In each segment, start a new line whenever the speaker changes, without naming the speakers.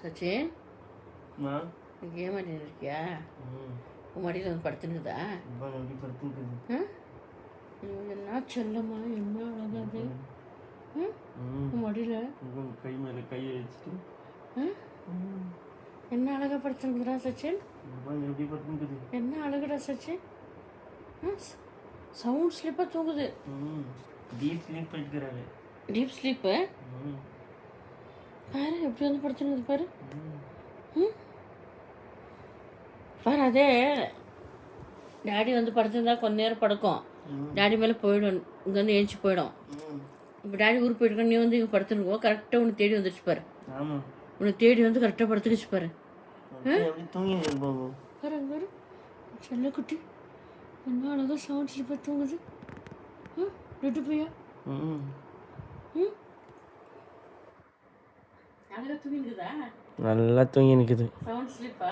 Sachin, game ஆடிட்டு இருக்கியா? உன் மடியில் வந்து படுத்துனுக்குதா? என்ன செல்லம்மா, என்ன அழகாது உன் மடியில்
கை மேலே கையை வச்சுட்டு
என்ன அழகா படுத்துனுக்குதுடா சச்சின்.
எப்படி படுத்துனுக்குது?
என்ன அழகுடா சச்சின். சவுண்ட் ஸ்லீப்பாக தூங்குது.
டீப் ஸ்லீப் பண்ணிக்கிறாரு.
டீப் ஸ்லீப்பு பாரு, எப்படி வந்து படுத்துனுக்குது பாரு. பாரு, அதே டாடி வந்து படுத்திருந்தா கொஞ்ச நேரம் படுக்கும், டாடி மேலே போயிடும், இங்கேருந்து எழுச்சி போயிடும். இப்போ டாடி ஊருக்கு போயிட்டு நீ வந்து இங்கே படுத்துனுக்கோ, கரெக்டாக உனக்கு தேடி வந்துடுச்சு பாரு. உனக்கு தேடி வந்து கரெக்டாக படுத்துக்கிச்சு பாரு. பாரு அங்கே பாரு, செல்லக்குட்டி என்ன அழகா சவுண்ட் ஸ்லீப்பாக தூங்குது. ரெட்டு பையா அழகா தூங்கிக்குதா?
நல்லா தூங்கி நிற்குது.
சவுண்ட் ஸ்லீப்பா?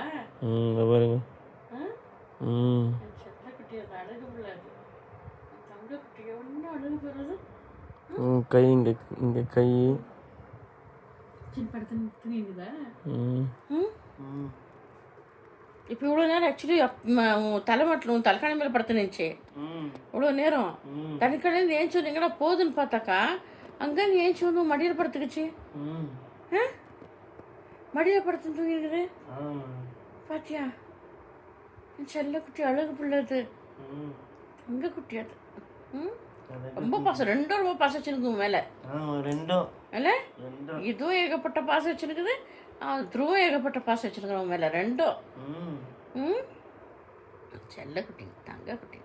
பாருங்க.
செல்லக்குட்டி அது அழகு பிள்ளாது. தங்கக்குட்டி எவ்வளோ அழகு பெறுது.
கை இங்கே இங்கே கை
சின்ன படத்து தூங்கிக்குதா? இப்போ இவ்வளோ நேரம் ஆக்சுவலி தலைமாட்டில் உன் தலைக்காணி மேலே படுத்து நினச்சி இவ்வளோ நேரம் தனிக்கடையில் ஏஞ்சி வந்தீங்கன்னா போதுன்னு பார்த்தாக்கா அங்கே நீ ஏஞ்சி வந்து மடியில் படுத்துக்குச்சு. மடியில் படுத்து தூங்கிருக்குது பாத்தியா? செல்லக்குட்டி அழகு பிள்ளைது, தங்க குட்டி அது. ரொம்ப பாசம், ரெண்டும் ரொம்ப பாசம் வச்சுருக்கு மேலே. இல்லை இதுவும் ஏகப்பட்ட பாசம் வச்சுருக்குது, துருவம் ஏகப்பட்ட பாசம் வச்சுருக்குறோம் மேலே ரெண்டும். செல்லக்குட்டி, தங்க குட்டி.